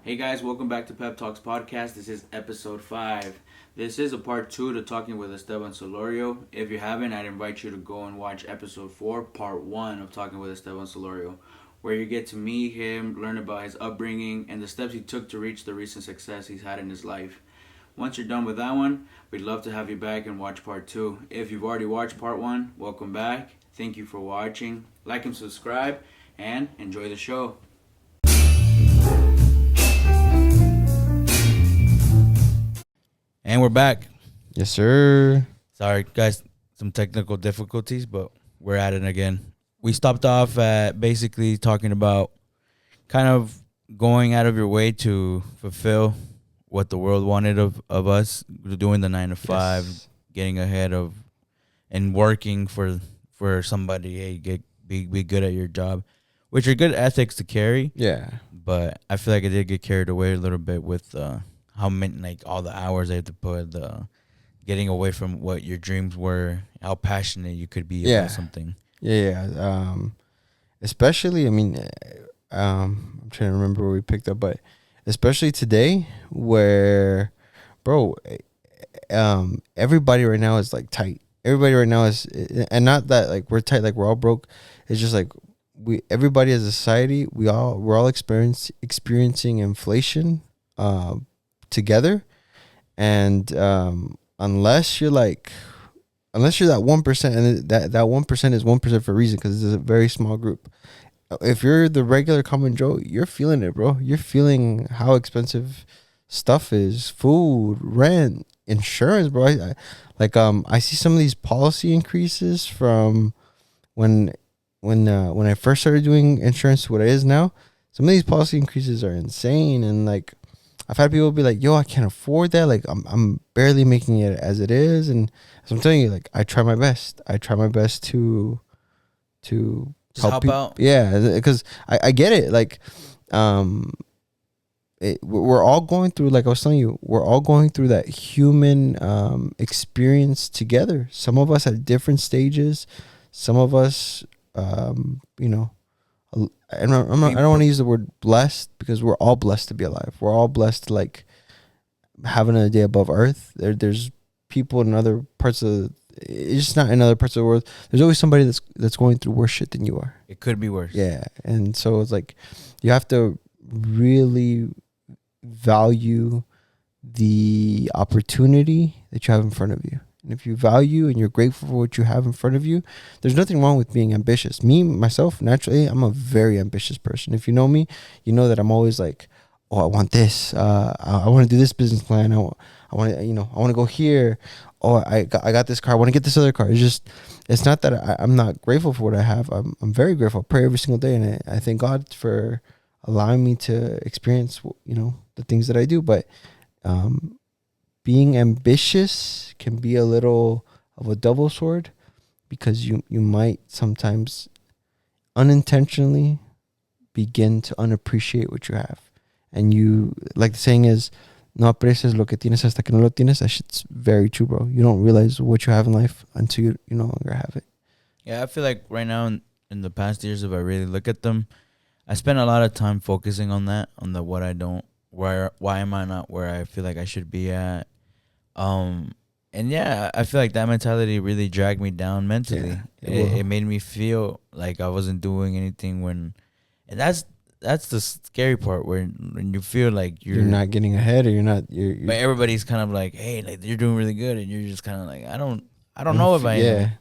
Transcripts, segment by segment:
Hey guys, welcome back to PepTalks Podcast. This is episode 5. This is a part 2 to talking with Esteban Solorio. If you haven't, I'd invite you to go and watch episode 4, part 1 of talking with Esteban Solorio, where you get to meet him, learn about his upbringing, and the steps he took to reach the recent success he's had in his life. Once you're done with that one, we'd love to have you back and watch part 2. If you've already watched part 1, welcome back. Thank you for watching. Like and subscribe, and enjoy the show. And we're back. Yes, sir. Sorry, guys, some technical difficulties, but we're at it again. We stopped off at basically talking about kind of going out of your way to fulfill what the world wanted of us, doing the 9 to 5, Yes. getting ahead of, and working for somebody. Hey, be good at your job, which are good ethics to carry. Yeah. But I feel like I did get carried away a little bit with how many, like, all the hours I had to put, getting away from what your dreams were, how passionate you could be about something. Yeah. Especially, I mean, I'm trying to remember where we picked up, but especially today where, bro, everybody right now is like tight. Everybody right now is, and not that like we're tight, like we're all broke. It's just like everybody as a society, we're all experiencing inflation, together, and unless you're that 1%, and that 1% is 1% for a reason, because it's a very small group. If you're the regular common Joe, you're feeling it, bro. You're feeling how expensive stuff is: food, rent, insurance, bro. I see some of these policy increases from when I first started doing insurance to what it is now. Some of these policy increases are insane, and like, I've had people be like, "Yo, I can't afford that. Like, I'm barely making it as it is." And so I'm telling you, like, I try my best. I try my best to Just help out. Yeah, because I get it. Like, we're all going through, like I was telling you, we're all going through that human experience together. Some of us at different stages. Some of us, I don't want to use the word blessed, because we're all blessed to be alive. We're all blessed to, like, have another day above earth. There's people in other parts of it's just not in other parts of the world. There's always somebody that's going through worse shit than you are. It could be worse. Yeah. And so it's like, you have to really value the opportunity that you have in front of you. And if you value and you're grateful for what you have in front of you, there's nothing wrong with being ambitious. Me, myself, naturally, I'm a very ambitious person. If you know me, you know that I'm always like, oh, I want this. I want to do this business plan. I want to go here. Oh, I got this car. I want to get this other car. It's not that I'm not grateful for what I have. I'm very grateful. I pray every single day, and I thank God for allowing me to experience, the things that I do. But being ambitious can be a little of a double sword, because you might sometimes unintentionally begin to unappreciate what you have. And you, like the saying is, no aprecias lo que tienes hasta que no lo tienes. That shit's very true, bro. You don't realize what you have in life until you no longer have it. Yeah, I feel like right now in the past years, if I really look at them, I spend a lot of time focusing on that, on the what I don't, why am I not where I feel like I should be at. And yeah, I feel like that mentality really dragged me down mentally. Yeah, it made me feel like I wasn't doing anything and that's the scary part, when you feel like you're not getting ahead, or you're but everybody's kind of like, hey, like, you're doing really good, and you're just kind of like, I don't know if I am.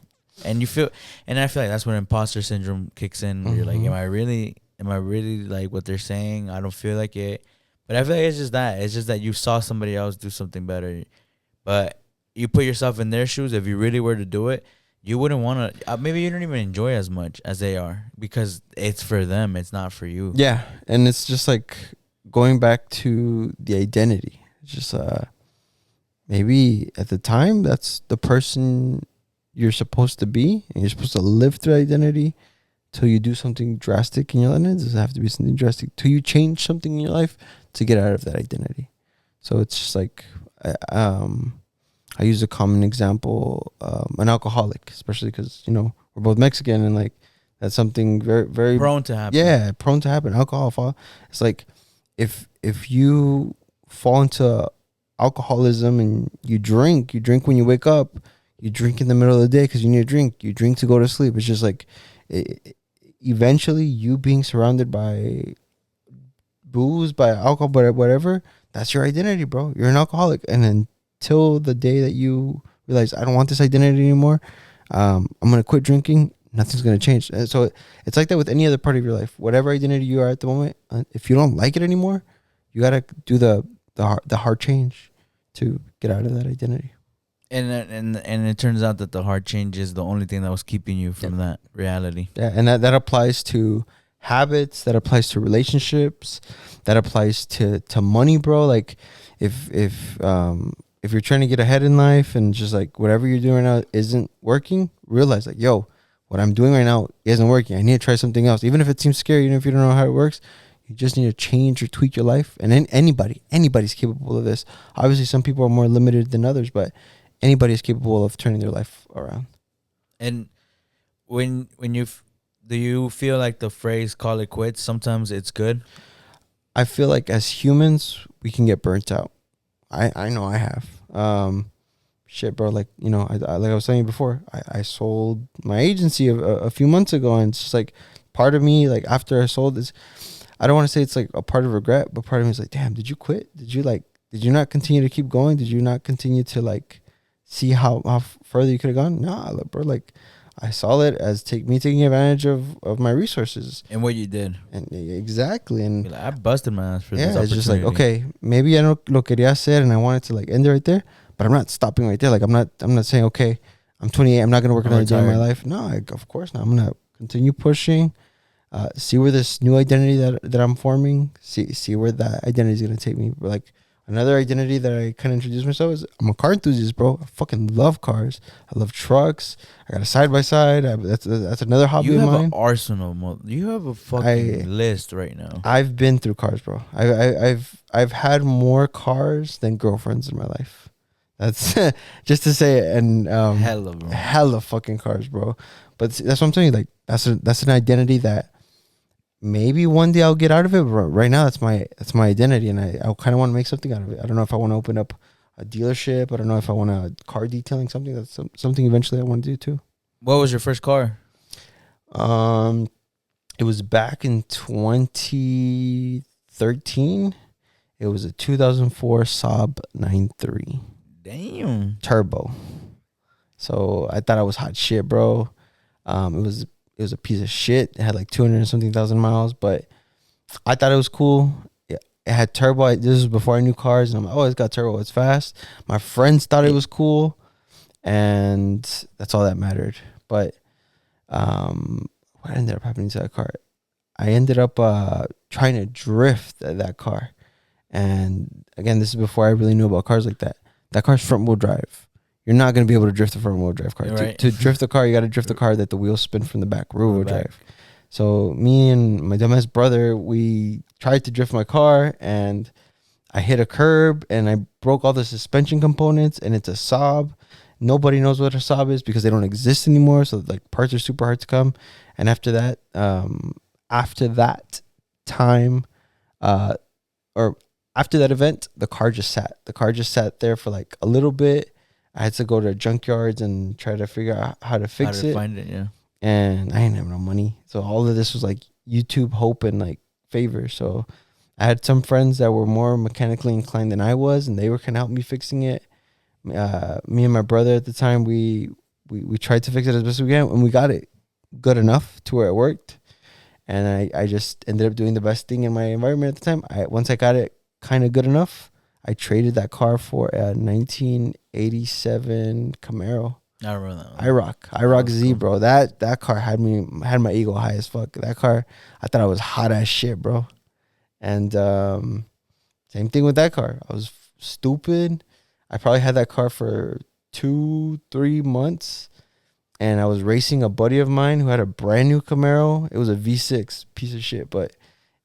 And you feel, and I feel like that's when imposter syndrome kicks in. Where you're like, am I really like what they're saying? I don't feel like it. But I feel like it's just that you saw somebody else do something better, but you put yourself in their shoes. If you really were to do it, you wouldn't want to. Maybe you don't even enjoy as much as they are, because it's for them. It's not for you. Yeah, and it's just like going back to the identity. It's just maybe at the time that's the person you're supposed to be, and you're supposed to live through identity till you do something drastic in your life. It doesn't have to be something drastic. Till you change something in your life to get out of that identity. So it's just like, I use a common example, an alcoholic, especially because, we're both Mexican, and like, that's something very, very prone to happen. Yeah, prone to happen. Alcohol. It's like, if you fall into alcoholism and you drink when you wake up, you drink in the middle of the day because you need a drink, you drink to go to sleep. It's just like eventually you being surrounded by booze, by alcohol, but whatever, that's your identity, bro. You're an alcoholic. And until the day that you realize I don't want this identity anymore, I'm gonna quit drinking, nothing's gonna change. And so it's like that with any other part of your life. Whatever identity you are at the moment, if you don't like it anymore, you gotta do the hard change to get out of that identity. And it turns out that the hard change is the only thing that was keeping you from that reality. Yeah, and that applies to habits, that applies to relationships, that applies to money, bro. Like if you're trying to get ahead in life and just like whatever you're doing right now isn't working, realize like, yo, what I'm doing right now isn't working. I need to try something else. Even if it seems scary, even if you don't know how it works, you just need to change or tweak your life. And then anybody's capable of this. Obviously, some people are more limited than others, but anybody is capable of turning their life around. And when you do you feel like the phrase "call it quits"? Sometimes it's good. I feel like as humans, we can get burnt out. I know I have. Shit, bro. Like, you know, I like I was saying before, I sold my agency a few months ago, and it's just like part of me, like after I sold this, I don't want to say it's like a part of regret, but part of me is like, damn, did you quit? Did you not continue to keep going? Did you not continue to like see how further you could have gone? Nah, bro. Like I saw it as taking advantage of my resources And what you did. and exactly. And You're like, I busted my ass for this yeah, opportunity. it's just like, okay, maybe I know lo quería hacer and I wanted to like end it right there, but I'm not stopping right there. Like I'm not saying, okay, I'm 28, I'm not gonna work another day in my life. No, of course not. I'm gonna continue pushing. See where this new identity that I'm forming, see where that identity is gonna take me. Like another identity that I kind of introduced myself is I'm a car enthusiast, bro. I fucking love cars. I love trucks. I got a side by side. That's another hobby of mine. You have an arsenal. You have a fucking list right now. I've been through cars, bro. I've had more cars than girlfriends in my life. That's just to say it. And hella fucking cars, bro. But that's what I'm saying. Like that's an identity that maybe one day I'll get out of it. But right now, that's my identity, and I kind of want to make something out of it. I don't know if I want to open up a dealership. I don't know if I want to car detailing something. That's something eventually I want to do too. What was your first car? It was back in 2013. It was a 2004 Saab 9.3. Damn. Turbo. So I thought I was hot shit, bro. It was a piece of shit. It had like 200 and something thousand miles, but I thought it was cool. It had turbo. This was before I knew cars, and I'm like, oh, it's got turbo. It's fast. My friends thought it was cool, and that's all that mattered. But what ended up happening to that car? I ended up trying to drift that car. And again, this is before I really knew about cars like that. That car's front wheel drive. You're not going to be able to drift a front wheel drive car. Right. To drift the car, you got to drift the car that the wheels spin from the back, rear wheel drive. So me and my dumbass brother, we tried to drift my car, and I hit a curb and I broke all the suspension components, and it's a Saab. Nobody knows what a Saab is because they don't exist anymore. So like parts are super hard to come. And after that event, the car just sat. The car just sat there for like a little bit. I had to go to junkyards and try to figure out how to fix it. Find it, yeah. And I didn't have no money. So all of this was like YouTube hope and like favor. So I had some friends that were more mechanically inclined than I was, and they were kind of helping me fixing it. Me and my brother at the time, we tried to fix it as best as we can, and we got it good enough to where it worked. And I just ended up doing the best thing in my environment at the time. Once I got it kind of good enough, I traded that car for a 1987 Camaro. I remember that one. IROC Z, bro. That car had my ego high as fuck. That car, I thought I was hot as shit, bro. And same thing with that car. I was stupid. I probably had that car for 2-3 months, and I was racing a buddy of mine who had a brand new Camaro. It was a V6 piece of shit, but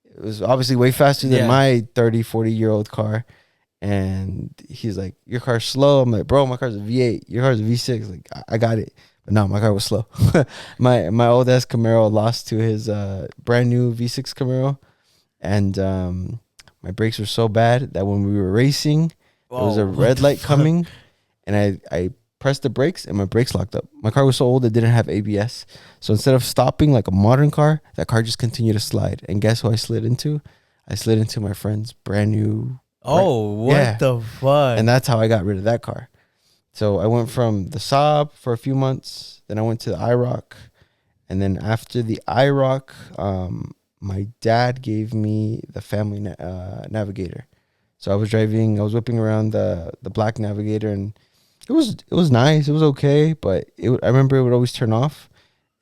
it was obviously way faster than my 30-40-year-old car. And he's like, your car's slow. I'm like, bro, my car's a V8. Your car's a V6. Like, I got it. But no, my car was slow. my old ass Camaro lost to his brand new V6 Camaro. And My brakes were so bad that when we were racing, there was a red light coming, and I pressed the brakes and my brakes locked up. My car was so old it didn't have ABS. So instead of stopping like a modern car, that car just continued to slide. And guess who I slid into? I slid into my friend's brand new. Oh, what the fuck? And that's how I got rid of that car. So I went from the Saab for a few months. Then I went to the IROC. And then after the IROC, my dad gave me the family Navigator. So I was whipping around the black Navigator, and it was nice. It was okay, but I remember it would always turn off.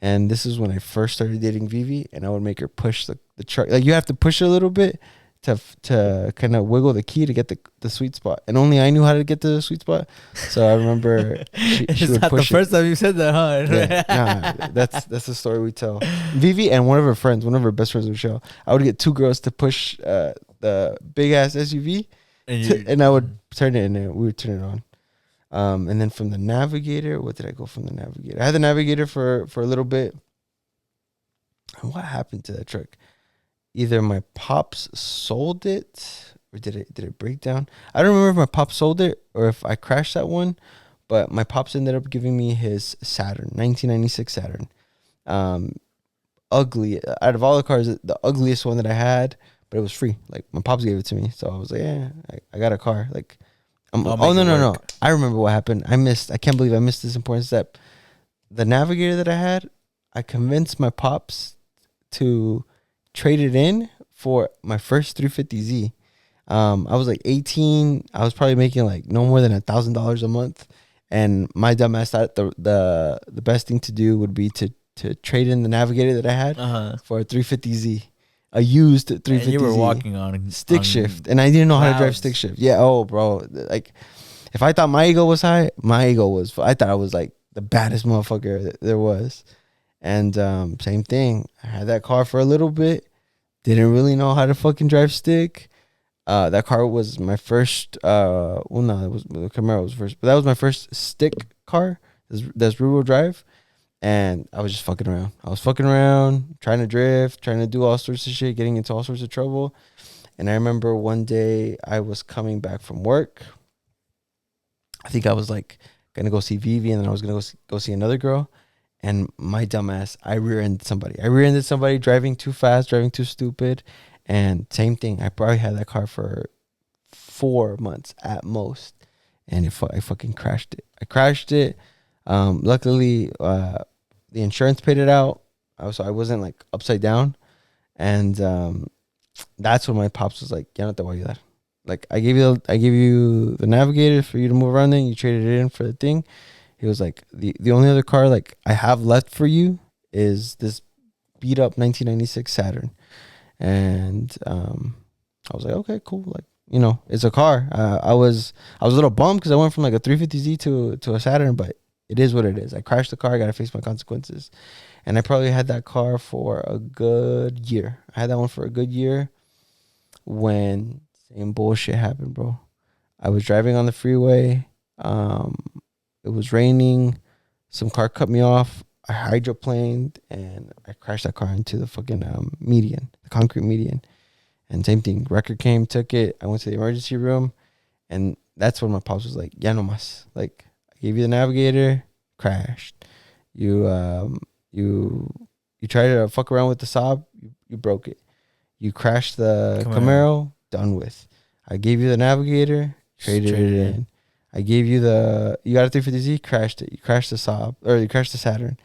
And this is when I first started dating Vivi, and I would make her push the truck. Like, you have to push it a little bit to kind of wiggle the key to get the sweet spot. And only I knew how to get to the sweet spot. So I remember she would not push the first time you said that, huh? Yeah, nah, that's the story we tell. Vivi and one of her best friends, Michelle. I would get two girls to push the big ass SUV, and I would turn it, and we would turn it on. And then from the Navigator, what did I go from the Navigator? I had the Navigator for a little bit. And what happened to that truck? Either my pops sold it, or did it break down? I don't remember if my pops sold it or if I crashed that one. But my pops ended up giving me his Saturn, 1996 Saturn. Ugly. Out of all the cars, the ugliest one that I had, but it was free. Like, my pops gave it to me. So I was like, yeah, I got a car. Like, no. I remember what happened. I can't believe I missed this important step. The Navigator that I had, I convinced my pops to trade it in for my first 350Z. I was like 18. I was probably making like no more than $1,000 a month. And my dumbass thought the best thing to do would be to trade in the Navigator that I had for a 350Z. A used 350Z. And you were walking on stick shift, and I didn't know how to drive stick shift. Yeah, bro. Like, if I thought my ego was high, I thought I was like the baddest motherfucker that there was. And same thing. I had that car for a little bit. Didn't really know how to fucking drive stick. That car was my first. The Camaro was first, but that was my first stick car. That's rear wheel drive. And I was just fucking around. I was fucking around, trying to drift, trying to do all sorts of shit, getting into all sorts of trouble. And I remember one day I was coming back from work. I think I was like going to go see Vivi, and then I was going to go see another girl. And my dumbass, I rear-ended somebody. Driving too fast, driving too stupid. And same thing. I probably had that car for 4 months at most. And I fucking crashed it. I crashed it. Luckily, the insurance paid it out, so I wasn't like upside down, and that's when my pops was like, "Ya no te voy a ayudar." Like, I gave you the Navigator for you to move around in. You traded it in for the thing. He was like, the only other car like I have left for you is this beat up 1996 Saturn, and I was like, okay, cool, like, you know, it's a car. I was a little bummed because I went from like a 350Z to a Saturn, but it is what it is. I crashed the car. I got to face my consequences. And I probably had that car for a good year. I had that one for a good year when same bullshit happened, bro. I was driving on the freeway. It was raining. Some car cut me off. I hydroplaned and I crashed that car into the fucking median, the concrete median. And same thing. Wrecker came, took it. I went to the emergency room. And that's when my pops was like, ya no mas. Like, gave you the Navigator, crashed. You tried to fuck around with the Saab, you broke it. You crashed the Camaro, done with. I gave you the Navigator, traded it in. I gave you you got a 350Z, crashed it. You crashed the Saab, or you crashed the Saturn.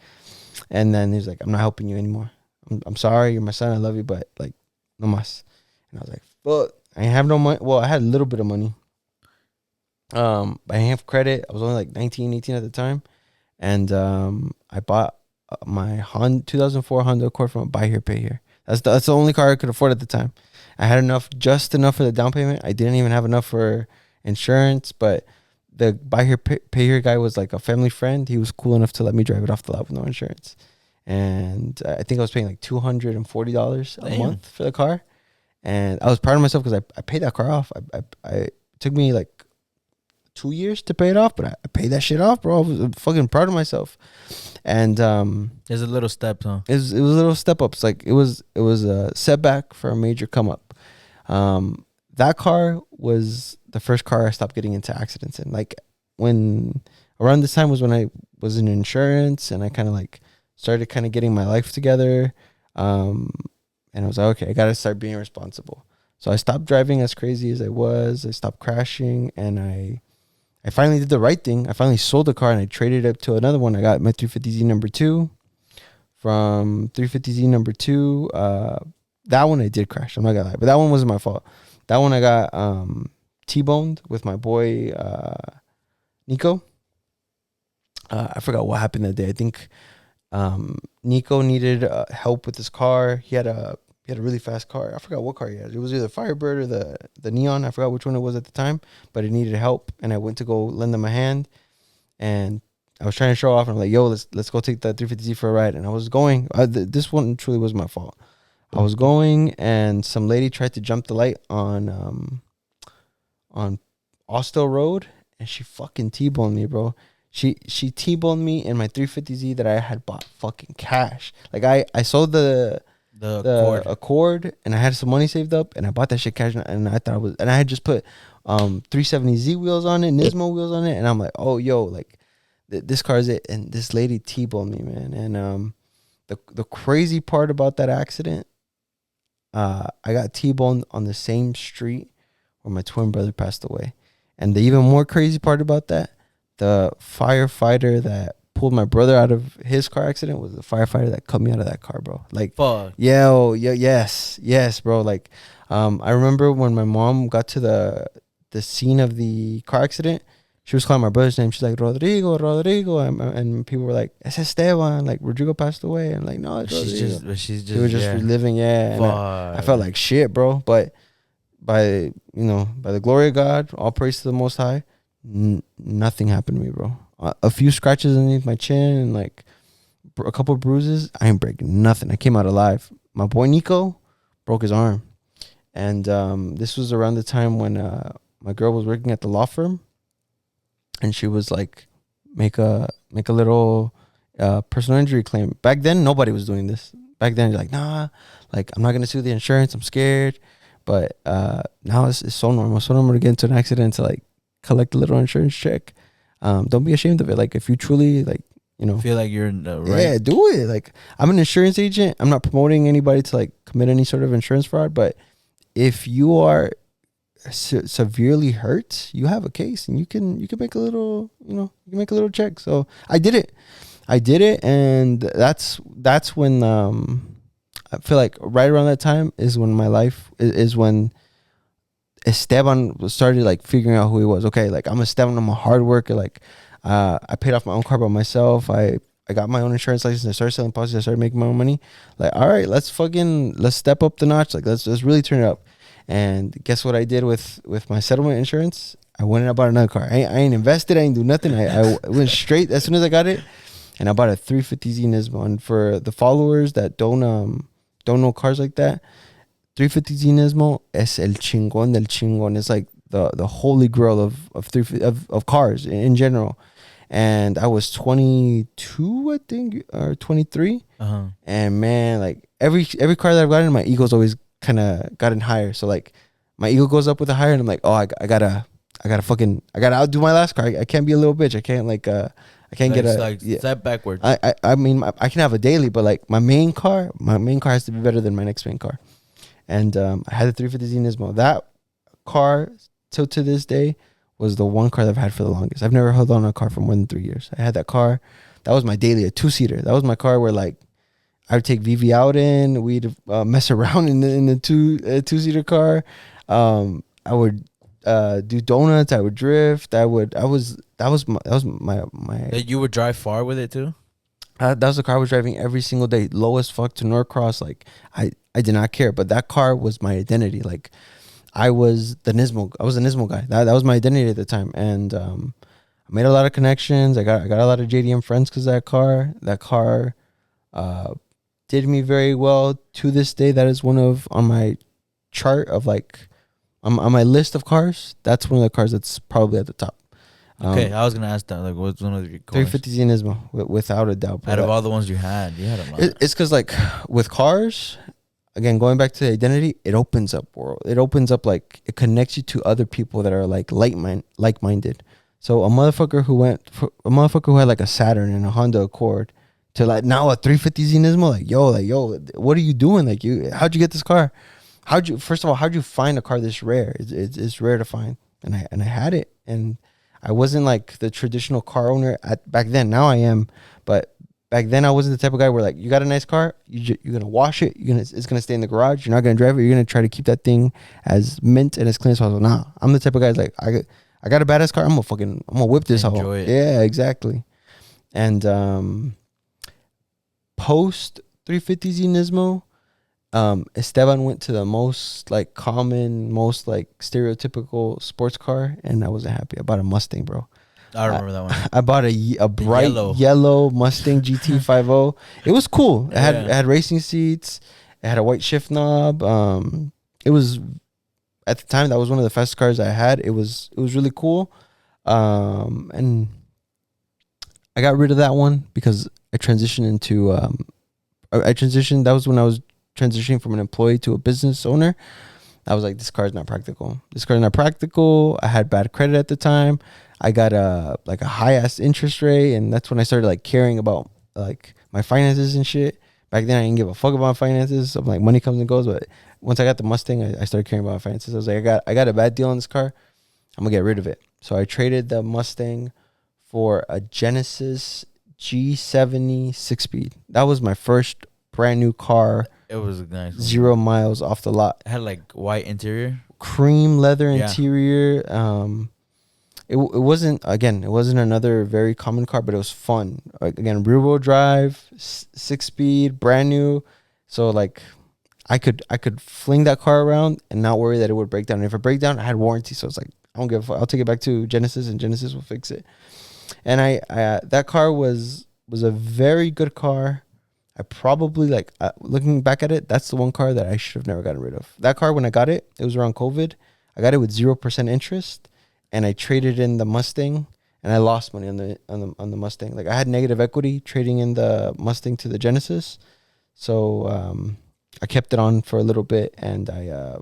And then he was like, I'm not helping you anymore. I'm sorry, you're my son, I love you, but like, no mas. And I was like, fuck, I ain't have no money. Well, I had a little bit of money. I didn't have credit. I was only like 19, 18 at the time. And I bought my 2004 Honda Accord from a buy here, pay here. That's the only car I could afford at the time. I had just enough for the down payment. I didn't even have enough for insurance, but the buy here, pay here guy was like a family friend. He was cool enough to let me drive it off the lot with no insurance. And I think I was paying like $240 a month for the car. And I was proud of myself because I paid that car off. It took me like 2 years to pay it off, but I paid that shit off, bro. I was fucking proud of myself. And there's a little step, huh? It was a little step up. It's like it was a setback for a major come up. that car was the first car I stopped getting into accidents in. Like when around this time was when I was in insurance and I kind of like started kind of getting my life together. And I was like, okay, I got to start being responsible. So I stopped driving as crazy as I was. I stopped crashing, and I finally did the right thing. I finally sold the car and I traded it up to another one. I got my 350Z number 2. From 350Z number 2, that one I did crash. I'm not gonna lie, but that one wasn't my fault. That one I got T-boned with my boy Nico. I forgot what happened that day. I think Nico needed help with his car. He had a really fast car. I forgot what car he had. It was either Firebird or the Neon. I forgot which one it was at the time, but it needed help, and I went to go lend him a hand, and I was trying to show off, and I'm like, yo, let's go take that 350Z for a ride. And I was going. This one truly was my fault. I was going, and some lady tried to jump the light on Austell Road, and she fucking T-boned me, bro. She T-boned me in my 350Z that I had bought fucking cash. Like I sold the Accord, and I had some money saved up, and I bought that shit cash, and I thought I had just put 370Z wheels on it, Nismo wheels on it, and I'm like, oh yo, like this car is it. And this lady T-boned me, man. And the crazy part about that accident, I got T-boned on the same street where my twin brother passed away. And the even more crazy part about that, the firefighter that pulled my brother out of his car accident was the firefighter that cut me out of that car, bro. Like, fuck. Yes, bro. Like, I remember when my mom got to the scene of the car accident, she was calling my brother's name. She's like, Rodrigo. And people were like, it's Esteban. Like, Rodrigo passed away. And like, no, it's Rodrigo. She's just She was just reliving, yeah. And I felt like shit, bro. But by the glory of God, all praise to the Most High, nothing happened to me, bro. A few scratches underneath my chin and like a couple of bruises. I ain't breaking nothing. I came out alive. My boy Nico broke his arm. And this was around the time when my girl was working at the law firm. And she was like, make a little personal injury claim. Back then, nobody was doing this. Back then, you're like, nah, like I'm not gonna sue the insurance. I'm scared. But now it's so normal. So normal to get into an accident to like collect a little insurance check. Don't be ashamed of it. Like if you truly like, feel like you're in the right. Yeah, do it. Like I'm an insurance agent. I'm not promoting anybody to like commit any sort of insurance fraud. But if you are severely hurt, you have a case, and you can make a little, you can make a little check. So I did it, and that's when I feel like right around that time is when my life is when Esteban started like figuring out who he was. Okay, like I'm Esteban, I'm a hard worker. Like I paid off my own car by myself. I got my own insurance license. I started selling policies. I started making my own money. Like, all right, let's step up the notch. Like let's really turn it up. And guess what I did with my settlement insurance? I went and I bought another car. I ain't invested. I ain't do nothing. I went straight as soon as I got it, and I bought a 350Z Nismo. And for the followers that don't know cars like that, 350Z Nismo es el chingón del chingón. It's like the holy grail of cars in general. And I was 22, I think, or 23. And man, like every car that I've gotten, my ego's always kind of gotten higher. So like my ego goes up with a higher, and I'm like, oh, I gotta outdo my last car. I can't be a little bitch. I can't I can't get a step backwards. I mean I can have a daily, but like my main car has to be better than my next main car. And I had the 350Z Nismo. That car till to this day was the one car that I've had for the longest. I've never held on a car for more than 3 years. I had that car. That was my daily, a 2-seater. That was my car where like I would take Vivi out in. We'd mess around in the two-seater car. I would do donuts. I would drift. That was my. You would drive far with it too? That was the car I was driving every single day. Low as fuck to Norcross. Like I did not care. But that car was my identity. Like I was the Nismo. I was a Nismo guy. That was my identity at the time. And I made a lot of connections. I got a lot of JDM friends because of that car. That car did me very well. To this day, that is one of, on my chart of like, on my list of cars, that's one of the cars that's probably at the top. Okay, I was gonna ask that. Like, what's one of your cars? 350Z Nismo, without a doubt. Out of all the ones you had a lot. It's because like with cars, again, going back to the identity, it opens up world. It opens up, like, it connects you to other people that are like like-minded. So a motherfucker who had like a Saturn and a Honda Accord to like now a 350 Zenismo, like yo, what are you doing? Like, how'd you get this car? First of all, how'd you find a car this rare? It's rare to find, and I had it, and I wasn't like the traditional car owner back then. Now I am, but back then I wasn't the type of guy where, like, you got a nice car, you're gonna wash it, it's gonna stay in the garage, you're not gonna drive it, you're gonna try to keep that thing as mint and as clean as possible. Nah, I'm the type of guy like, I got a badass car, I'm gonna whip this Enjoy whole. it. Yeah, exactly. And post 350Z Nismo, Esteban went to the most like common, most like stereotypical sports car, and I wasn't happy. I bought a Mustang, bro. I remember that one. I bought a bright yellow Mustang GT50. It was cool. It had racing seats. It had a white shift knob. It was, at the time, that was one of the fastest cars I had. It was really cool. And I got rid of that one because I transitioned into that was when I was transitioning from an employee to a business owner. I was like, this car is not practical. I had bad credit at the time. I got a high ass interest rate, and that's when I started like caring about like my finances and shit. Back then I didn't give a fuck about finances. I'm like, money comes and goes, but once I got the Mustang, I started caring about my finances. I was like, I got a bad deal on this car. I'm gonna get rid of it. So I traded the Mustang for a Genesis G70 6-speed. That was my first brand new car. It was a nice one. 0 miles off the lot. It had like white interior, cream leather interior. It wasn't another very common car, but it was fun. Again, rear wheel drive, 6-speed, brand new. So like, I could fling that car around and not worry that it would break down. And if it break down, I had warranty, so it's like, I don't give a fuck. I'll take it back to Genesis, and Genesis will fix it. And I that car was a very good car. I probably, like, looking back at it, that's the one car that I should have never gotten rid of. That car, when I got it, it was around COVID. I got it with 0% interest, and I traded in the Mustang, and I lost money on the Mustang. Like, I had negative equity trading in the Mustang to the Genesis, so I kept it on for a little bit, and I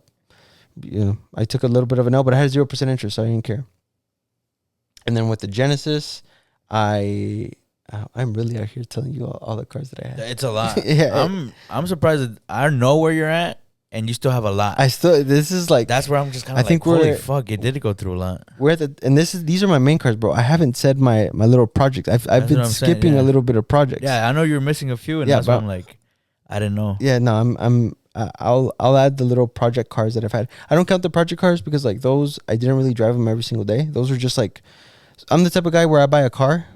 took a little bit of an L, but I had 0% interest, so I didn't care. And then with the Genesis, I'm really out here telling you all the cars that I had. It's a lot. Yeah, I'm surprised that I know where you're at, and you still have a lot. This is like, that's where I'm just kind of like, holy fuck, it did go through a lot. These are my main cars, bro. I haven't said my little projects. I've been skipping a little bit of projects. Yeah, I know you're missing a few, and that's why I'm like, I didn't know. Yeah, no, I'll add the little project cars that I've had. I don't count the project cars because, like, those, I didn't really drive them every single day. Those are just like, I'm the type of guy where I buy a car,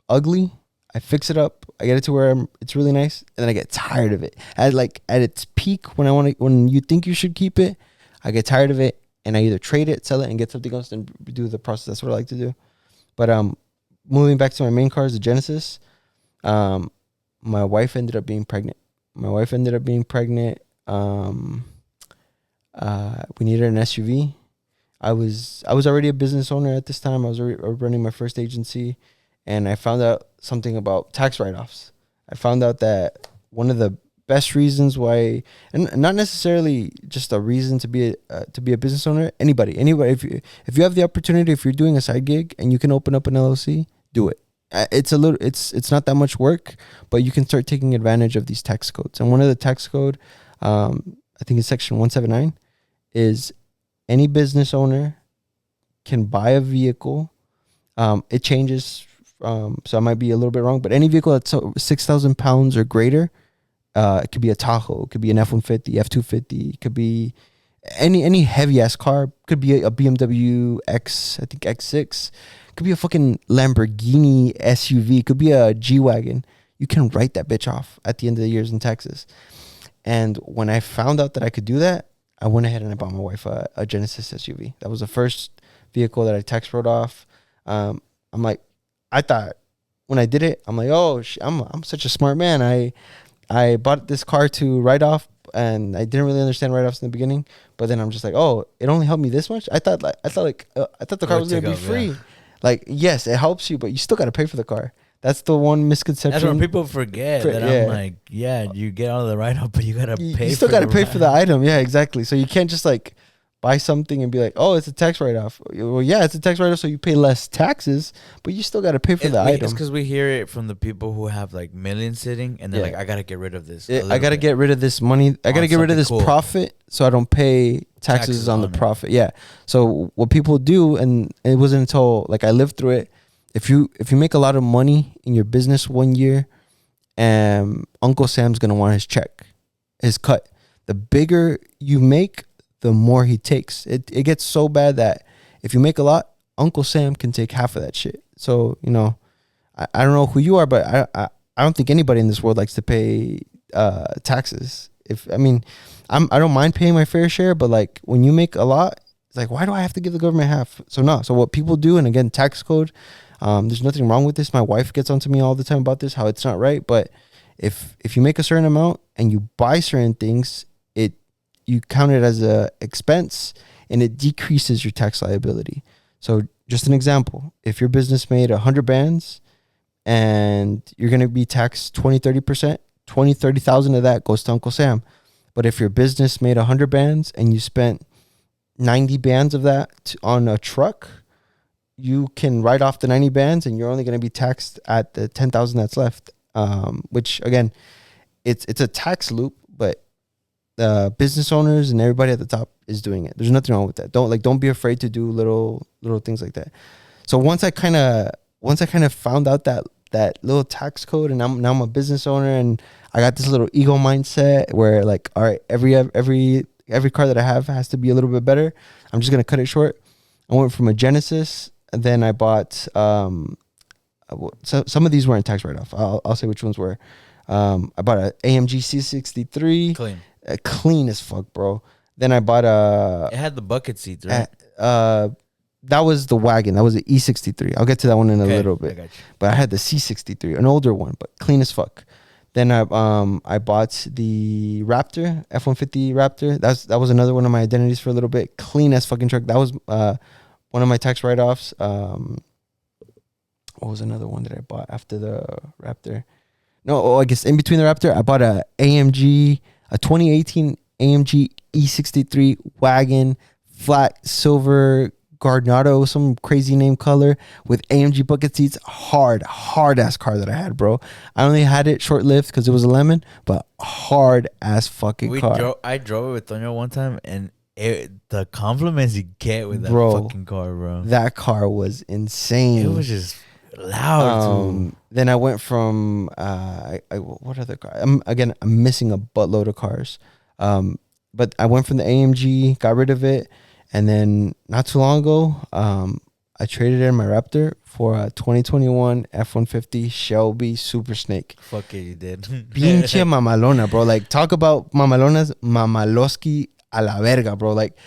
ugly, I fix it up, I get it to where it's really nice, and then I get tired of it. At its peak, when you think you should keep it, I get tired of it, and I either trade it, sell it, and get something else, and do the process. That's what I like to do. But moving back to my main cars, the Genesis, my wife ended up being pregnant. We needed an SUV. I was already a business owner at this time. I was already running my first agency, and I found out something about tax write-offs. I found out that one of the best reasons why, and not necessarily just a reason to be a business owner, anybody, if you have the opportunity, if you're doing a side gig and you can open up an LLC, do it. It's not that much work, but you can start taking advantage of these tax codes. And one of the tax code, I think it's section 179, is any business owner can buy a vehicle. It changes, so I might be a little bit wrong, but any vehicle that's 6,000 pounds or greater, it could be a Tahoe, it could be an F-150, F-250, it could be any heavy ass car, could be a BMW X, I think X6, could be a fucking Lamborghini SUV, could be a G-Wagon. You can write that bitch off at the end of the years in Texas. And when I found out that I could do that, I went ahead and I bought my wife a Genesis SUV. That was the first vehicle that I tax wrote off. I'm like, I thought when I did it, I'm like, oh, I'm such a smart man. I bought this car to write off, and I didn't really understand write-offs in the beginning. But then I'm just like, oh, it only helped me this much. I thought the car was gonna be free. Yeah. Like, yes, it helps you, but you still got to pay for the car. That's the one misconception. That's when people forget that yeah. I'm like, yeah, you get all the write-off, but you gotta pay. You still got to pay for the item. Yeah, exactly. So you can't just like buy something and be like, oh, it's a tax write-off. Well, yeah, it's a tax write-off, so you pay less taxes, but you still got to pay for the item. It's because we hear it from the people who have like millions sitting, and they're like, I gotta get rid of this. I gotta get rid of this money. I gotta get rid of this profit, so I don't pay taxes on the profit. Yeah. So what people do, and it wasn't until like I lived through it. If you make a lot of money in your business one year, Uncle Sam's gonna want his check, his cut. The bigger you make, the more he takes. It gets so bad that if you make a lot, Uncle Sam can take half of that shit. So, you know, I don't know who you are, but I don't think anybody in this world likes to pay taxes. I don't mind paying my fair share, but like when you make a lot, it's like, why do I have to give the government half? So no. So what people do, and again, tax code, there's nothing wrong with this. My wife gets onto me all the time about this, how it's not right. But if you make a certain amount and you buy certain things, you count it as a expense and it decreases your tax liability. So just an example, if your business made 100 bands and you're going to be taxed 30%, 30,000 of that goes to Uncle Sam. But if your business made 100 bands and you spent 90 bands of that on a truck, you can write off the 90 bands and you're only going to be taxed at the 10,000 that's left. Which again, it's a tax loop, but business owners and everybody at the top is doing it. There's nothing wrong with that. Don't be afraid to do little things like that. So once I kind of found out that little tax code, and now I'm a business owner, and I got this little ego mindset where like, all right, every car that I have has to be a little bit better. I'm just gonna cut it short. I went from a Genesis, and then I bought some of these weren't tax write-off. I'll say which ones were. I bought a AMG C63. Clean as fuck, bro. Then I bought It had the bucket seats, right? That was the wagon. That was the E63. I'll get to that one in a little bit. But I had the C63, an older one, but clean as fuck. Then I bought the Raptor, F-150 Raptor. That was another one of my identities for a little bit. Clean as fucking truck. That was one of my tax write-offs. What was another one that I bought after the Raptor? No, I guess in between the Raptor, I bought a 2018 AMG E63 wagon, flat silver Gardnado, some crazy name color with AMG bucket seats. Hard ass car that I had, bro. I only had it short lived because it was a lemon, but hard ass fucking car. I drove it with Toño one time, and the compliments you get with that fucking car, bro. That car was insane. It was just loud. Then I went from what other car? I'm missing a buttload of cars. But I went from the AMG, got rid of it, and then not too long ago, I traded in my Raptor for a 2021 F-150 Shelby Super Snake. Fuck it, you did. Pinche mamalona, bro. Like, talk about mamalonas, mamaloski a la verga, bro. Like,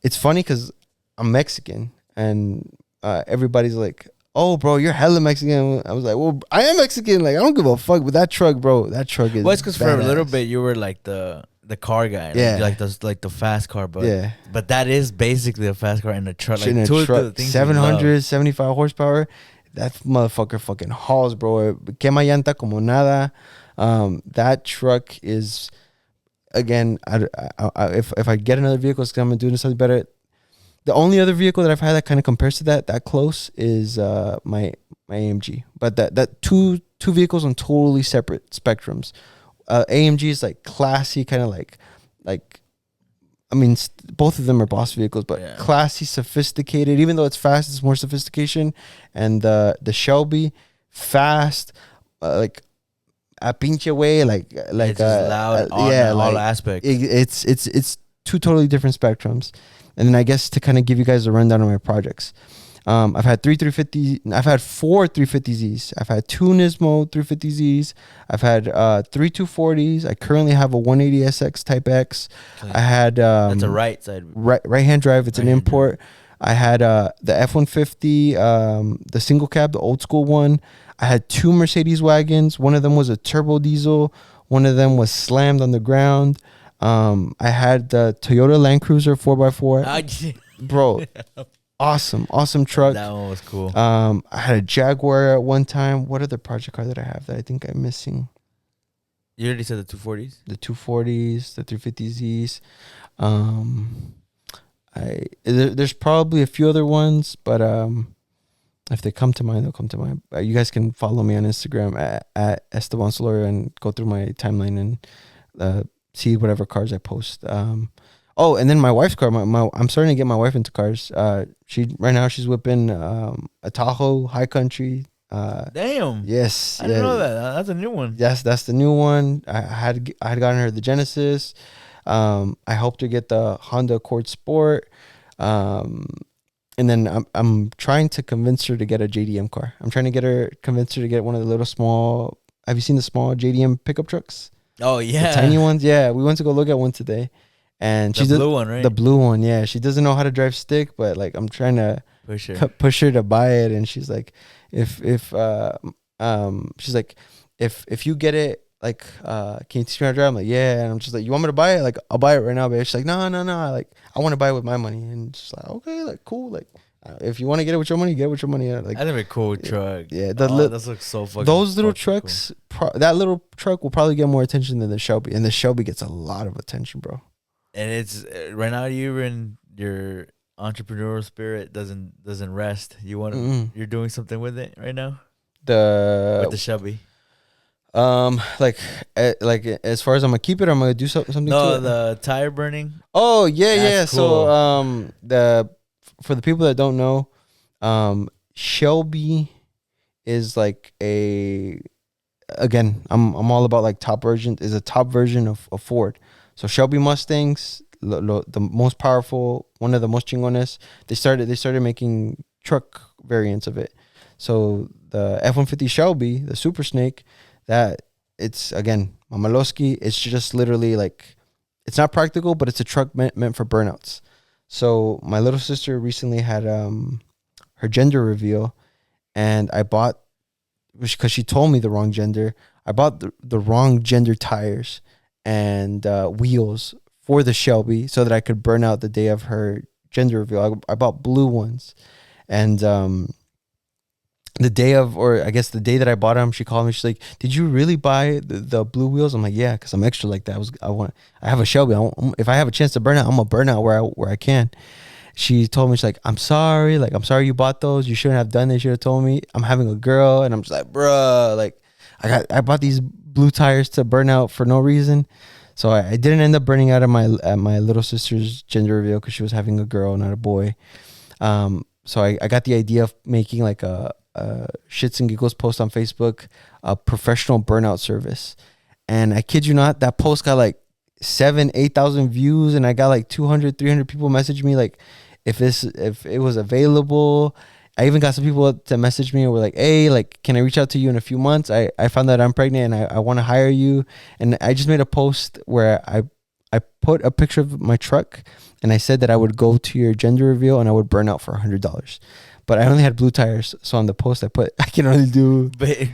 it's funny because I'm Mexican, and everybody's like, oh, bro, you're hella Mexican. I was like, well, I am Mexican. Like, I don't give a fuck. But that truck, bro, that truck is. Well, it's because for a little bit you were like the car guy. Yeah. Like the fast car. But But that is basically a fast car in a truck. Like in a truck, 775 horsepower. That motherfucker fucking hauls, bro. Quema llanta como nada. That truck is, again, if I get another vehicle, it's because I'm going to do something better. The only other vehicle that I've had that kind of compares to that close is my AMG. But that two vehicles on totally separate spectrums. AMG is like classy, kind of like I mean, both of them are boss vehicles, but classy, sophisticated. Even though it's fast, it's more sophistication. And the Shelby, fast, like a pinche way, like it's loud on all aspects. It's two totally different spectrums. And then I guess to kind of give you guys a rundown of my projects. I've had four 350Zs. I've had two Nismo 350Zs. I've had three 240s. I currently have a 180SX Type X. Okay. I had that's a right side, right hand drive. It's an import. I had the F-150, the single cab, the old school one. I had two Mercedes wagons. One of them was a turbo diesel. One of them was slammed on the ground. I had the Toyota Land Cruiser 4x4. Bro, Awesome truck. That one was cool. I had a Jaguar at one time. What other project car did I have that I think I'm missing? You already said the 240s? The 240s, the 350Zs. There's probably a few other ones, but if they come to mind, they'll come to mind. You guys can follow me on Instagram at Esteban Solorio and go through my timeline and see whatever cars I post. Oh, and then my wife's car. I'm starting to get my wife into cars. Right now she's whipping a Tahoe High Country. Damn. Yes. I didn't know that. That's a new one. Yes, that's the new one. I had gotten her the Genesis. I helped her get the Honda Accord Sport. And then I'm trying to convince her to get a JDM car. I'm trying to convince her to get one of the little small. Have you seen the small JDM pickup trucks? Oh yeah, the tiny ones. Yeah, we went to go look at one today, and she's the blue one, right? The blue one. Yeah, she doesn't know how to drive stick, but like I'm trying to push her to buy it, and she's like, if you get it, like, can you teach me how to drive? I'm like, yeah. And I'm just like, you want me to buy it? Like, I'll buy it right now, babe. She's like, no. Like, I want to buy it with my money. And she's like, okay, like, cool. Like, if you want to get it with your money, get it with your money. Like, that'd be a cool truck. Yeah. That looks so fucking. Those little trucks, cool. That little truck will probably get more attention than the Shelby. And the Shelby gets a lot of attention, bro. And it's right now you're in your entrepreneurial spirit doesn't rest. You're doing something with it right now. With the Shelby. Like as far as I'm gonna keep it, or I'm gonna do something. No, to it? The tire burning. Oh yeah, That's cool. So for the people that don't know, Shelby is like I'm all about like top version is a top version of Ford. So Shelby Mustangs, the most powerful, one of the most chingones. They started making truck variants of it. So the F-150 Shelby, the Super Snake. That it's again Mamalowski. It's just literally like it's not practical, but it's a truck meant for burnouts. So my little sister recently had her gender reveal, and I bought, because she told me the wrong gender. I bought the wrong gender tires and wheels for the Shelby so that I could burn out the day of her gender reveal. I bought blue ones, and the day that I bought them, she called me. She's like, "Did you really buy the blue wheels?" I'm like, "Yeah, because I'm extra like that. I have a Shelby. If I have a chance to burn out, I'm gonna burn out where I can." She told me, she's like, I'm sorry you bought those. You shouldn't have done it. You should have told me. I'm having a girl, and I'm just like, bruh, like I bought these blue tires to burn out for no reason. So I didn't end up burning out at my little sister's gender reveal because she was having a girl, not a boy. So I got the idea of making like a Shits and Giggles post on Facebook, a professional burnout service. And I kid you not, that post got like 8,000 views, and I got like 200, 300 people message me like if it was available. I even got some people to message me and were like, hey, like, can I reach out to you in a few months? I found out I'm pregnant and I want to hire you. And I just made a post where I put a picture of my truck, and I said that I would go to your gender reveal and I would burn out for $100. But I only had blue tires, so on the post I put I can only do boy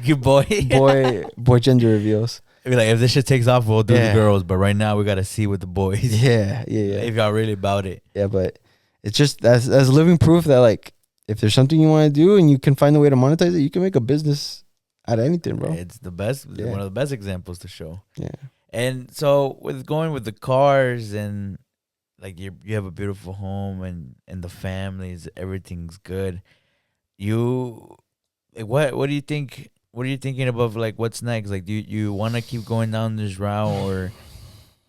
gender reveals. I mean, like, if this shit takes off, we'll do the girls. But right now we gotta see with the boys. Yeah. If y'all really about it. Yeah, but it's just that's living proof that like if there's something you want to do and you can find a way to monetize it, you can make a business out of anything, bro. It's the best, one of the best examples to show. Yeah. And so with going with the cars and like you have a beautiful home and the families, everything's good. What do you think? What are you thinking about? Like, what's next? Like, do you want to keep going down this route, or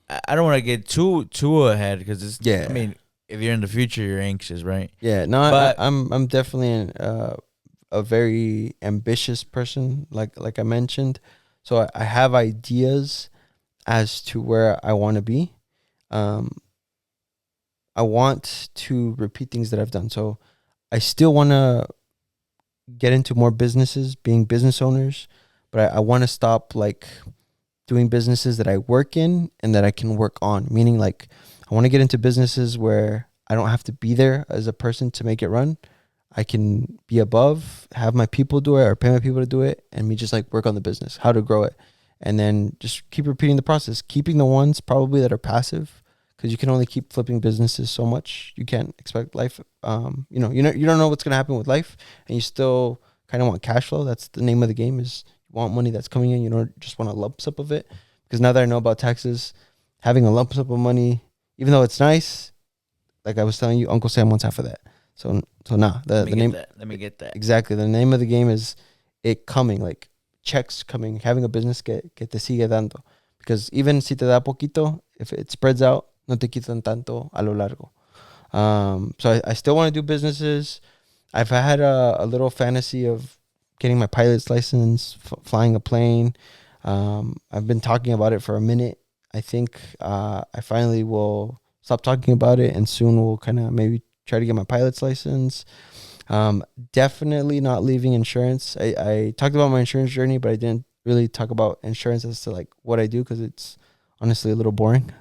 I don't want to get too ahead because it's. Yeah. I mean, if you're in the future, you're anxious, right? Yeah. No, but I'm definitely a very ambitious person, like I mentioned. So I have ideas as to where I want to be. I want to repeat things that I've done. So I still want to get into more businesses, being business owners, but I want to stop like doing businesses that I work in and that I can work on. Meaning like I want to get into businesses where I don't have to be there as a person to make it run. I can be above, have my people do it or pay my people to do it, and me just like work on the business, how to grow it. And then just keep repeating the process, keeping the ones probably that are passive, because you can only keep flipping businesses so much. You can't expect life. You don't know what's gonna happen with life, and you still kind of want cash flow. That's the name of the game. Is you want money that's coming in. You don't just want a lump sum of it. Because now that I know about taxes, having a lump sum of money, even though it's nice, like I was telling you, Uncle Sam wants half of that. So nah. The name. Let me get that. Exactly. The name of the game is it coming, like checks coming. Having a business que te sigue dando. Because even si te da poquito, if it spreads out, no te quitan tanto a lo largo. So I still want to do businesses. I've had a little fantasy of getting my pilot's license, flying a plane. I've been talking about it for a minute. I think I finally will stop talking about it, and soon we'll kind of maybe try to get my pilot's license. Definitely not leaving insurance. I talked about my insurance journey, but I didn't really talk about insurance as to like what I do, because it's honestly a little boring.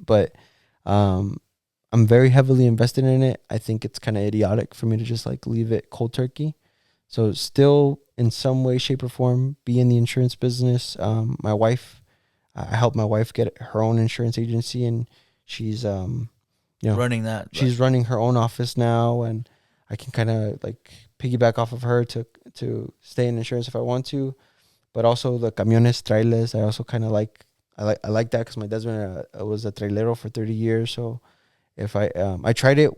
But I'm very heavily invested in it. I think it's kind of idiotic for me to just like leave it cold turkey. So still in some way, shape, or form be in the insurance business. My wife, I helped my wife get her own insurance agency, and she's running that. She's running her own office now, and I can kind of like piggyback off of her to stay in insurance if I want to. But also the camiones, trailers, I also kind of like that because my dad's was a trailero for 30 years. So if I tried it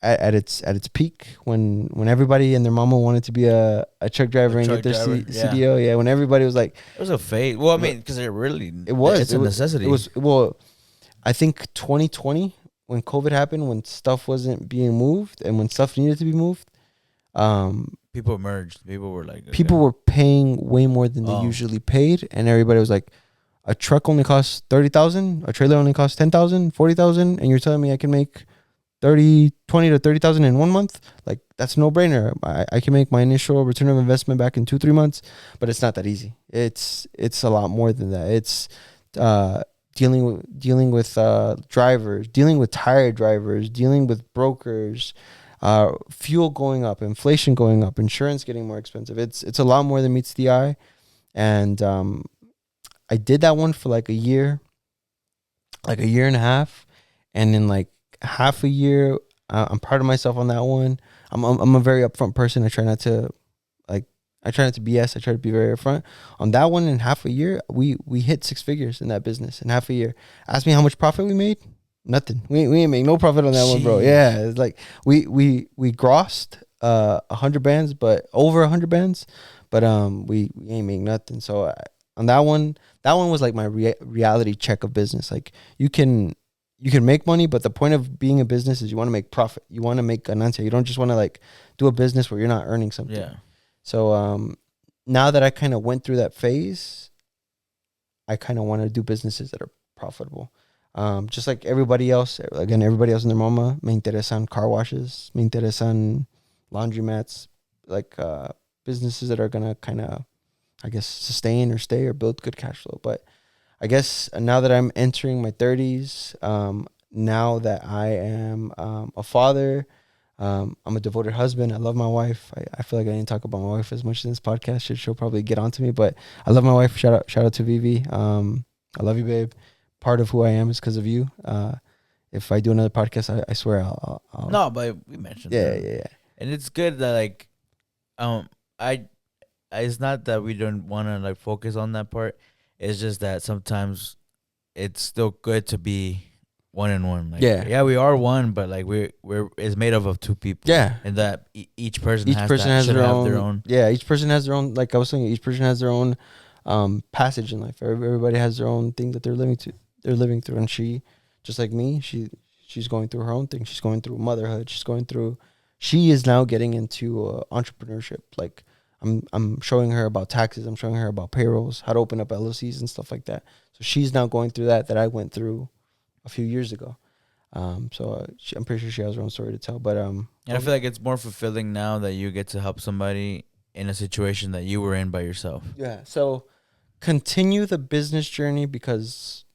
at its peak when everybody and their mama wanted to be a truck driver and get their CDO. Yeah, when everybody was like, it was a phase. Well, I mean, because it's a necessity. It was I think 2020 when COVID happened, when stuff wasn't being moved and when stuff needed to be moved. People emerged. People were like, people were paying way more than they usually paid, and everybody was like, a truck only costs 30,000, a trailer only costs 10,000, 40,000, and you're telling me I can make 20 to 30,000 in 1 month? Like, that's no brainer. I can make my initial return of investment back in 2-3 months, but it's not that easy. It's a lot more than that. It's dealing with drivers, dealing with tired drivers, dealing with brokers, fuel going up, inflation going up, insurance getting more expensive. It's a lot more than meets the eye. And I did that one for like a year and a half, and in like half a year, I'm proud of myself on that one. I'm a very upfront person. I try not to BS. I try to be very upfront. On that one, in half a year, we hit 6 figures in that business in half a year. Ask me how much profit we made. Nothing. We ain't make no profit on that one, bro. Yeah, it's like we grossed 100 bands, but over 100 bands, but we ain't make nothing. So on that one was like my reality check of business. Like you can make money, but the point of being a business is you want to make profit. You want to make ganancia. You don't just want to like do a business where you're not earning something. Yeah. So now that I kind of went through that phase, I kind of want to do businesses that are profitable. Just like everybody else, again, everybody else and their mama, me interesan car washes, me interesan laundromats, like businesses that are going to kind of, I guess, sustain or stay or build good cash flow. But I guess now that I'm entering my 30s, now that I am a father, I'm a devoted husband. I love my wife. I feel like I didn't talk about my wife as much in this podcast. She'll probably get on to me, but I love my wife. Shout out to Vivi. I love you, babe. Part of who I am is because of you. If I do another podcast, I swear I'll No, but we mentioned that. Yeah. And it's good that like, it's not that we don't want to like focus on that part. It's just that sometimes it's still good to be one and one. Like, yeah, we are one, but like we're it's made up of 2 people. Yeah, and that each person has their own. Yeah, each person has their own. Like I was saying, each person has their own passage in life. Everybody has their own thing that they're living through, and she, just like me, she's going through her own thing. She's going through motherhood. She is now getting into entrepreneurship. Like I'm showing her about taxes. I'm showing her about payrolls, how to open up LLCs and stuff like that. So she's now going through that I went through a few years ago. So I'm pretty sure she has her own story to tell. But and I feel like it's more fulfilling now that you get to help somebody in a situation that you were in by yourself. Yeah. So continue the business journey, because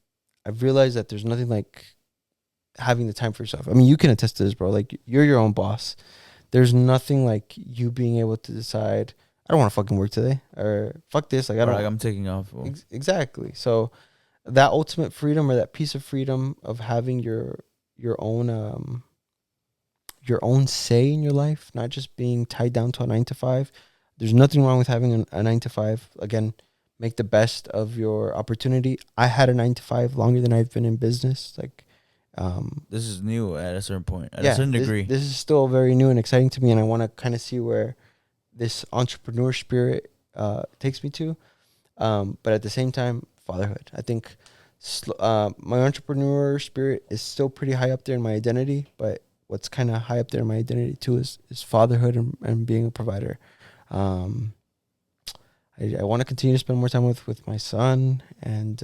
I've realized that there's nothing like having the time for yourself. I mean, you can attest to this, bro. Like, you're your own boss. There's nothing like you being able to decide, I don't want to fucking work today, or fuck this. Like, I don't. Like, I'm taking off. Exactly. So that ultimate freedom or that piece of freedom of having your own say in your life, not just being tied down to a 9 to 5. There's nothing wrong with having a 9 to 5. Again, make the best of your opportunity. I had a 9 to 5 longer than I've been in business. Like, This is new at a certain point, at a certain degree. This is still very new and exciting to me, and I want to kind of see where this entrepreneur spirit takes me to. But at the same time, fatherhood. I think my entrepreneur spirit is still pretty high up there in my identity, but what's kind of high up there in my identity too is fatherhood and being a provider. I want to continue to spend more time with my son, and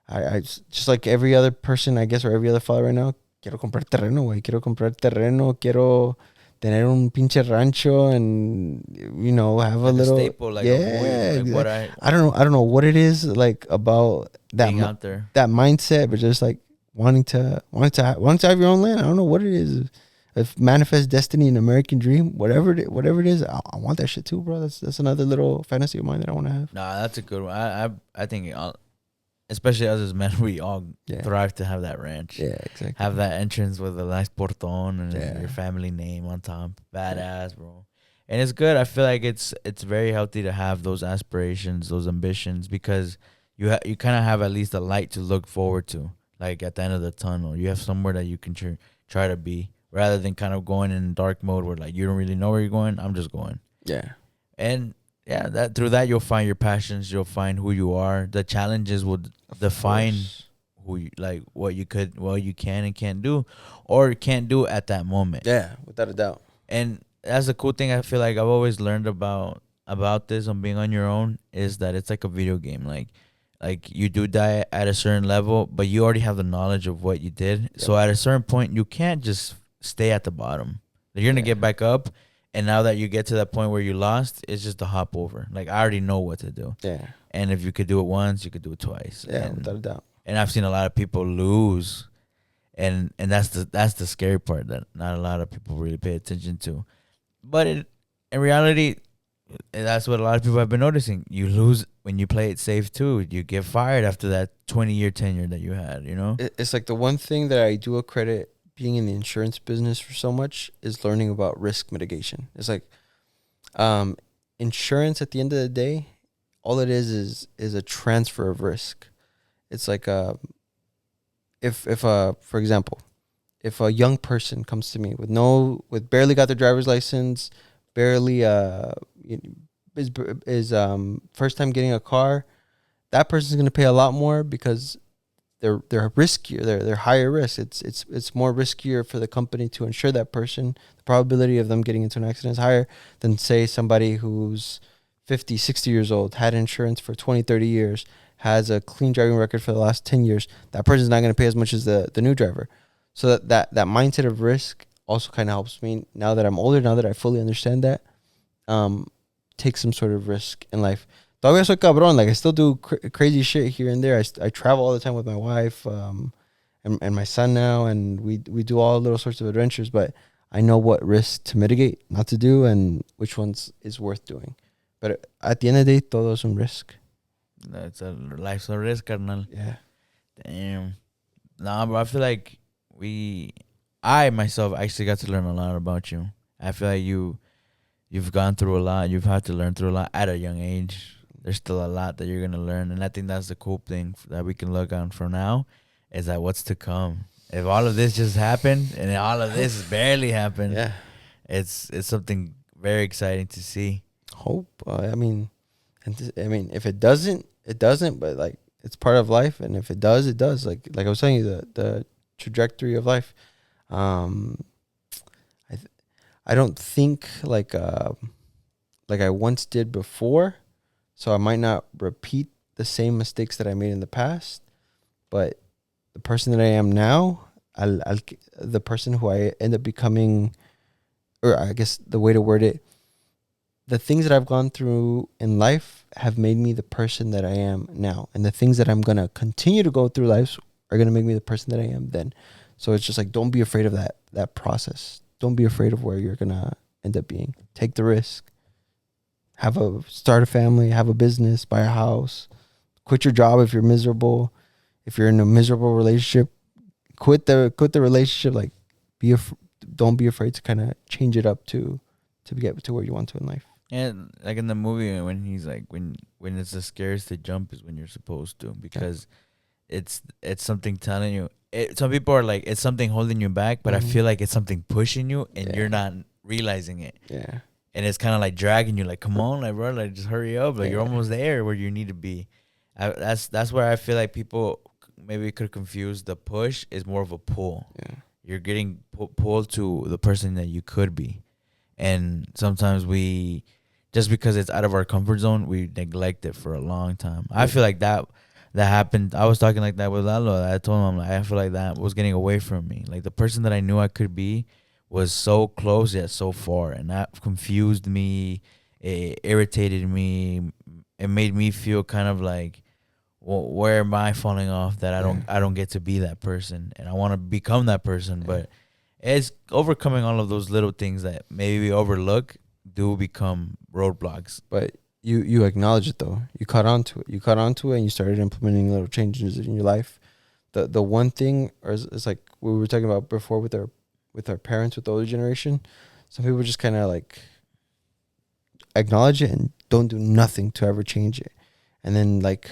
I just like every other person, I guess, or every other father right now, quiero comprar terreno, güey. Quiero comprar terreno, quiero tener un pinche rancho and, you know, have Like a little staple, like a like what I don't know what it is like about that being out there. that mindset, but just like wanting to have your own land. I don't know what it is. If manifest destiny, an American dream, whatever it is, I want that shit too, bro. That's another little fantasy of mine that I want to have. Nah, that's a good one. I think, especially us as men, we all thrive to have that ranch. Yeah, exactly. Have that entrance with a nice portón and your family name on top. Badass, bro. And it's good. I feel like it's very healthy to have those aspirations, those ambitions, because you kind of have at least a light to look forward to. Like at the end of the tunnel, you have somewhere that you can try to be, rather than kind of going in dark mode where like you don't really know where you're going. I'm just going. Yeah. And yeah, that through that you'll find your passions, you'll find who you are. The challenges will define who you, like what you can and can't do, or can't do at that moment. Yeah, without a doubt. And that's the cool thing I feel like I've always learned about this on being on your own, is that it's like a video game. Like you do die at a certain level, but you already have the knowledge of what you did. Yep. So at a certain point, you can't just stay at the bottom. You're gonna get back up, and now that you get to that point where you lost, it's just a hop over. Like I already know what to do. Yeah. And if you could do it once, you could do it twice. Yeah, without a doubt. And I've seen a lot of people lose, and that's the scary part that not a lot of people really pay attention to. But in reality, that's what a lot of people have been noticing. You lose when you play it safe too. You get fired after that 20-year tenure that you had, you know? It's like the one thing that I do accredit being in the insurance business for so much is learning about risk mitigation. It's like insurance at the end of the day, all it is a transfer of risk. It's like if for example, if a young person comes to me with barely got their driver's license, barely is first time getting a car, that person's going to pay a lot more because they're riskier. They're higher risk. It's more riskier for the company to insure that person. The probability of them getting into an accident is higher than, say, somebody who's 50, 60 years old, had insurance for 20, 30 years, has a clean driving record for the last 10 years. That person's not going to pay as much as the new driver. So that mindset of risk also kind of helps me now that I'm older, now that I fully understand that, take some sort of risk in life. Todavía soy cabrón. Like I still do crazy shit here and there. I travel all the time with my wife and my son now, and we do all little sorts of adventures. But I know what risks to mitigate, not to do, and which ones is worth doing. But at the end of the day, todo es un risk. Life's a risk, carnal. Yeah. Damn. Nah, bro. I feel like I myself actually got to learn a lot about you. I feel like you've gone through a lot. You've had to learn through a lot at a young age. There's still a lot that you're gonna learn, and I think that's the cool thing that we can look on from now, is that what's to come. If all of this just happened and all of this barely happened, yeah, it's something very exciting to see. Hope. I mean, if it doesn't, it doesn't. But like, it's part of life, and if it does, it does. Like I was telling you, the trajectory of life. I don't think like I once did before, so I might not repeat the same mistakes that I made in the past. But the person that I am now, the person who I end up becoming, or I guess the way to word it, the things that I've gone through in life have made me the person that I am now, and the things that I'm gonna continue to go through life are gonna make me the person that I am then. So it's just like, don't be afraid of that process. Don't be afraid of where you're gonna end up being. Take the risk. Start a family, have a business, buy a house, quit your job if you're miserable. If you're in a miserable relationship, quit the relationship. Like, don't be afraid to kind of change it up to get to where you want to in life. And like in the movie, when he's like, when it's the scariest to jump is when you're supposed to, because it's something telling you. Some people are like, it's something holding you back, but I feel like it's something pushing you, and you're not realizing it. Yeah. And it's kind of like dragging you, like, come on, like, bro, like, just hurry up, like, you're almost there where you need to be. That's where I feel like people maybe could confuse the push is more of a pull. Yeah. You're getting pulled to the person that you could be, and sometimes we, just because it's out of our comfort zone, we neglect it for a long time. I feel like that happened. I was talking like that with Lalo. I told him, like, I feel like that was getting away from me. Like, the person that I knew I could be was so close yet so far, and that confused me. It irritated me. It made me feel kind of like, well, where am I falling off that I don't get to be that person, and I want to become that person. But it's overcoming all of those little things that maybe we overlook do become roadblocks. But you acknowledge it, though. You caught on to it. And you started implementing little changes in your life. The one thing, or it's like we were talking about before with our parents, with the older generation. Some people just kind of like acknowledge it and don't do nothing to ever change it. And then like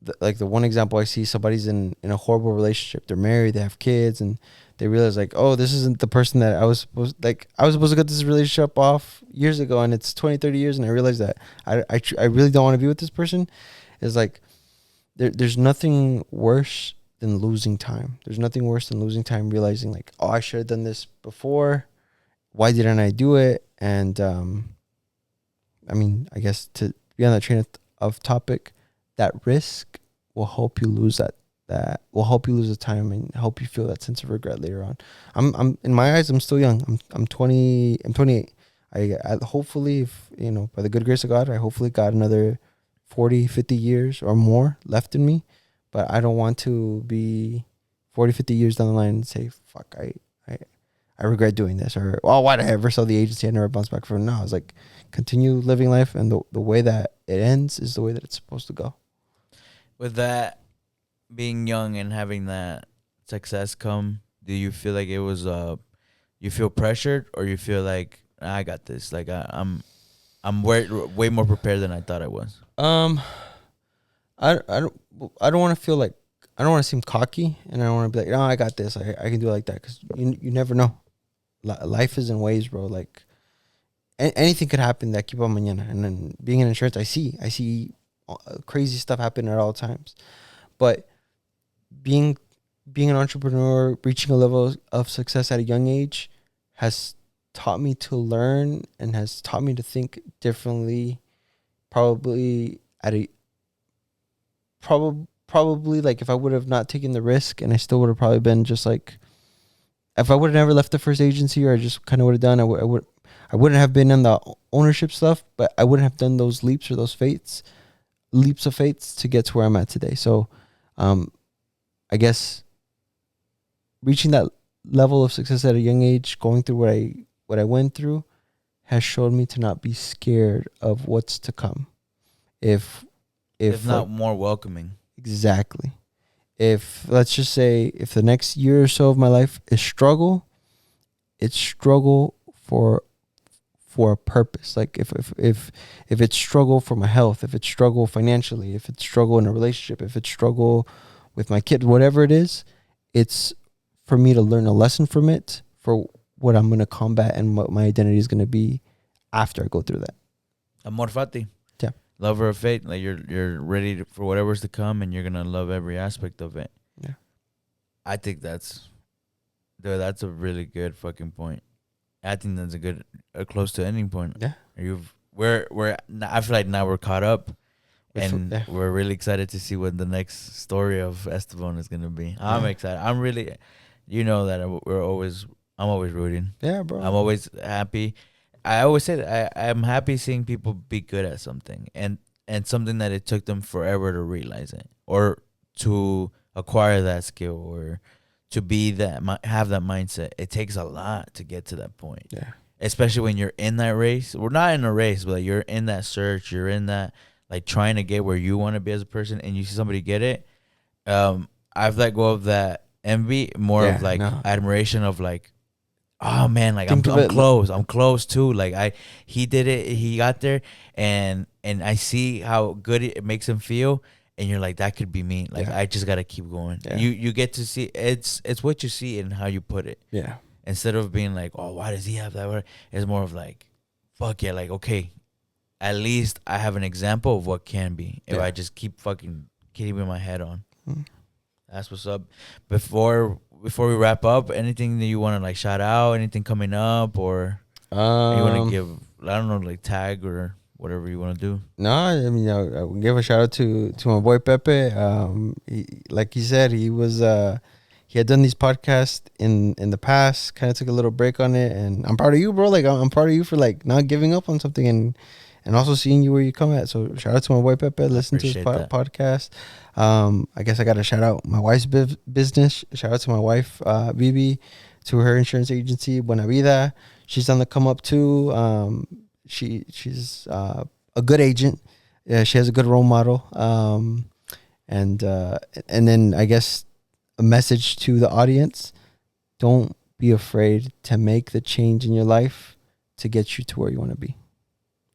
the one example I see, somebody's in a horrible relationship. They're married, they have kids, and they realize like, oh, this isn't the person that I was supposed to get this relationship off years ago, and it's 20, 30 years, and I realized that I really don't want to be with this person. It's like there's nothing worse than losing time. There's nothing worse than losing time, realizing like, oh, I should have done this before. Why didn't I do it? And I mean, I guess to be on that train of topic, that risk will help you lose that will help you lose the time and help you feel that sense of regret later on. I'm in my eyes, I'm still young. I'm 20. I'm 28. I hopefully, if, you know, by the good grace of God, I hopefully got another 40, 50 years or more left in me. But I don't want to be 40, 50 years down the line and say, fuck, I regret doing this, or, oh, why did I ever sell the agency? I never bounced back from it. No, I was like, continue living life, and the way that it ends is the way that it's supposed to go. With that, being young and having that success come, do you feel like it was you feel pressured, or you feel like, I got this, like I'm way more prepared than I thought I was? I don't want to feel like, I don't want to seem cocky, and I don't want to be like, no, I got this, I can do it like that, because you never know. Life is in waves, bro. Like anything could happen that keep on mañana. And then being in insurance, I see crazy stuff happen at all times. But being an entrepreneur, reaching a level of success at a young age has taught me to learn and has taught me to think differently. Probably like if I would have not taken the risk, and I still would have probably been just like, if I would have never left the first agency, or I just kind of would have done, I wouldn't have been in the ownership stuff, but I wouldn't have done those leaps of faith to get to where I'm at today. So, I guess reaching that level of success at a young age, going through what I went through, has showed me to not be scared of what's to come. If not more welcoming. Exactly. If, let's just say, if the next year or so of my life is struggle, it's struggle for a purpose. Like if it's struggle for my health, if it's struggle financially, if it's struggle in a relationship, if it's struggle with my kid, whatever it is, it's for me to learn a lesson from it, for what I'm going to combat and what my identity is going to be after I go through that. Amor fati. Yeah. Lover of fate. Like you're ready for whatever's to come, and you're going to love every aspect of it. Yeah. I think that's a really good fucking point. I think that's a close to ending point. Yeah. I feel like now we're caught up, and we're really excited to see what the next story of Esteban is gonna be. I'm excited. I'm really, that I'm always rooting. Yeah, bro. I'm always happy. I always say that I'm happy seeing people be good at something, and something that it took them forever to realize it, or to acquire that skill, or to be have that mindset. It takes a lot to get to that point. Yeah. Especially when you're in that race. We're not in a race, but you're in that search. You're in that, like trying to get where you want to be as a person, and you see somebody get it, I've let go of that envy, more of like admiration of like, oh man, like I'm close too. Like he did it, he got there, and I see how good it makes him feel, and you're like, that could be me. Like I just gotta keep going. Yeah. You get to see it's what you see and how you put it. Yeah. Instead of being like, oh, why does he have that? It's more of like, fuck yeah, like okay, at least I have an example of what can be if I just keep fucking keeping my head on. That's what's up. Before we wrap up, anything that you want to like shout out, anything coming up, or you want to give, I don't know, like tag or whatever you want to do? No, I mean, I would give a shout out to my boy Pepe. Like he said, he had done these podcasts in the past, kind of took a little break on it, and I'm proud of you, bro. Like I'm proud of you for like not giving up on something and also seeing you where you come at. So shout out to my boy Pepe. Listen to his podcast. I guess I got to shout out my wife's business. Shout out to my wife, Bibi, to her insurance agency, Buena Vida. She's on the come up too. She's a good agent. Yeah, she has a good role model. And then I guess a message to the audience: don't be afraid to make the change in your life to get you to where you want to be.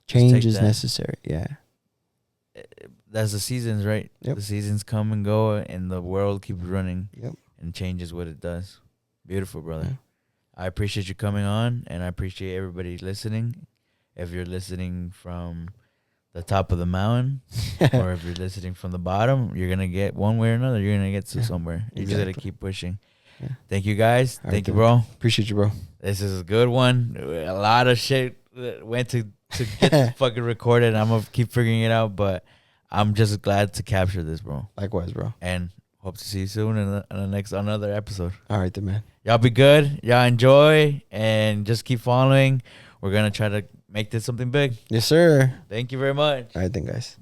Change is necessary. Yeah. That's the seasons, right? Yep. The seasons come and go, and the world keeps running. Yep. And change is what it does. Beautiful, brother. Yeah. I appreciate you coming on, and I appreciate everybody listening. If you're listening from the top of the mountain, or if you're listening from the bottom, you're gonna get one way or another. You're gonna get to somewhere. You just gotta keep pushing. Yeah. Thank you, guys. Thank you, bro. Appreciate you, bro. This is a good one. A lot of shit went to get this fucking recorded. I'm gonna keep figuring it out, but I'm just glad to capture this, bro. Likewise, bro. And hope to see you soon in another episode. All right, then, man. Y'all be good. Y'all enjoy, and just keep following. We're gonna try to make this something big. Yes, sir. Thank you very much. All right, then, guys.